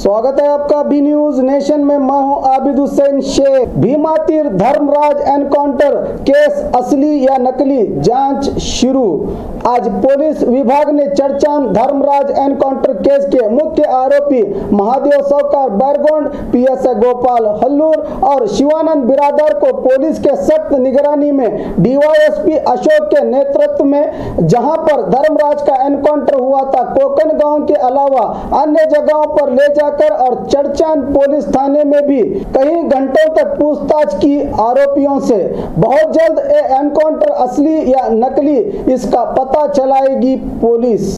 स्वागत है आपका बी न्यूज नेशन में। मैं हूं आबिद हुसैन शेख। भीमा तीर धर्मराज एनकाउंटर केस असली या नकली, जांच शुरू। आज पुलिस विभाग ने चर्चान धर्मराज एनकाउंटर केस के मुख्य आरोपी महादेव सौकार बैरगोंड, पीएसआई गोपाल हल्लूर और शिवानंद बिरादर को पुलिस के सख्त निगरानी में डीवाईएसपी अशोक के नेतृत्व में जहां पर धर्मराज का एनकाउंटर हुआ था, कोकन गांव के अलावा अन्य जगहों पर ले जाकर और चर्चान पुलिस थाने में भी कई घंटों तक पूछताछ की आरोपियों से। बहुत जल्द ये एनकाउंटर असली या नकली, इसका पता चलाएगी पुलिस।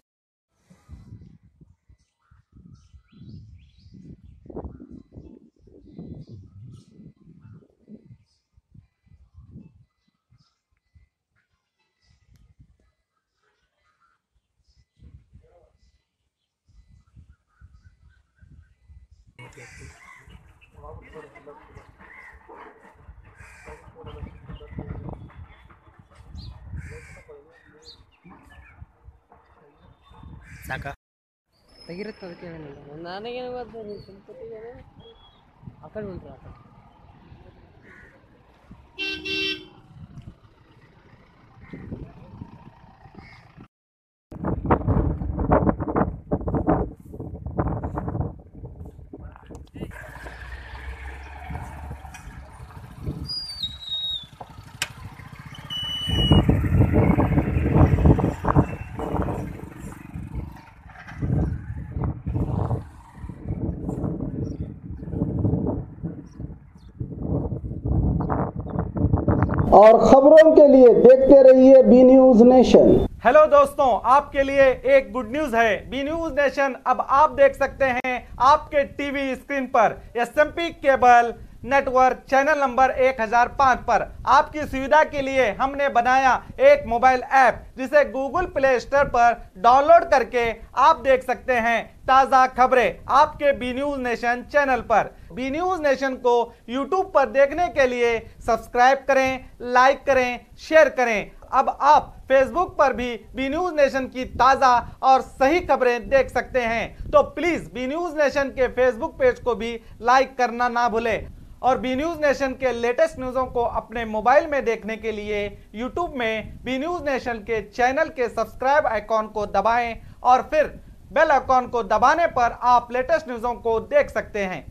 ಸಾಕ ತೆಗಿರುತ್ತೆ ಅದಕ್ಕೆ ಏನಿಲ್ಲ ನನಗೇನು ಗೊತ್ತು ನೀವು ಸುಮ್ಮನೆ ಆ ಕಡೆ ಉಂಟು ಆ ಕಡೆ और खबरों के लिए देखते रहिए बी न्यूज नेशन। हेलो दोस्तों, आपके लिए एक गुड न्यूज है। बी न्यूज नेशन अब आप देख सकते हैं आपके टीवी स्क्रीन पर SMP cable network channel number 1005 पर। आपकी सुविधा के लिए हमने बनाया एक मोबाइल ऐप जिसे गूगल प्ले स्टोर पर डाउनलोड करके आप देख सकते हैं ताज़ा खबरें आपके बी न्यूज नेशन चैनल पर। बी न्यूज नेशन को यूट्यूब पर देखने के लिए सब्सक्राइब करें, लाइक करें, शेयर करें। अब आप फेसबुक पर भी बी न्यूज नेशन की ताज़ा और सही खबरें देख सकते हैं। तो प्लीज़ बी न्यूज नेशन के फेसबुक पेज को भी लाइक करना ना भूलें। और बी न्यूज नेशन के लेटेस्ट न्यूज़ों को अपने मोबाइल में देखने के लिए यूट्यूब में बी न्यूज नेशन के चैनल के सब्सक्राइब आइकॉन को दबाएं और फिर बेल आइकॉन को दबाने पर आप लेटेस्ट न्यूज़ों को देख सकते हैं।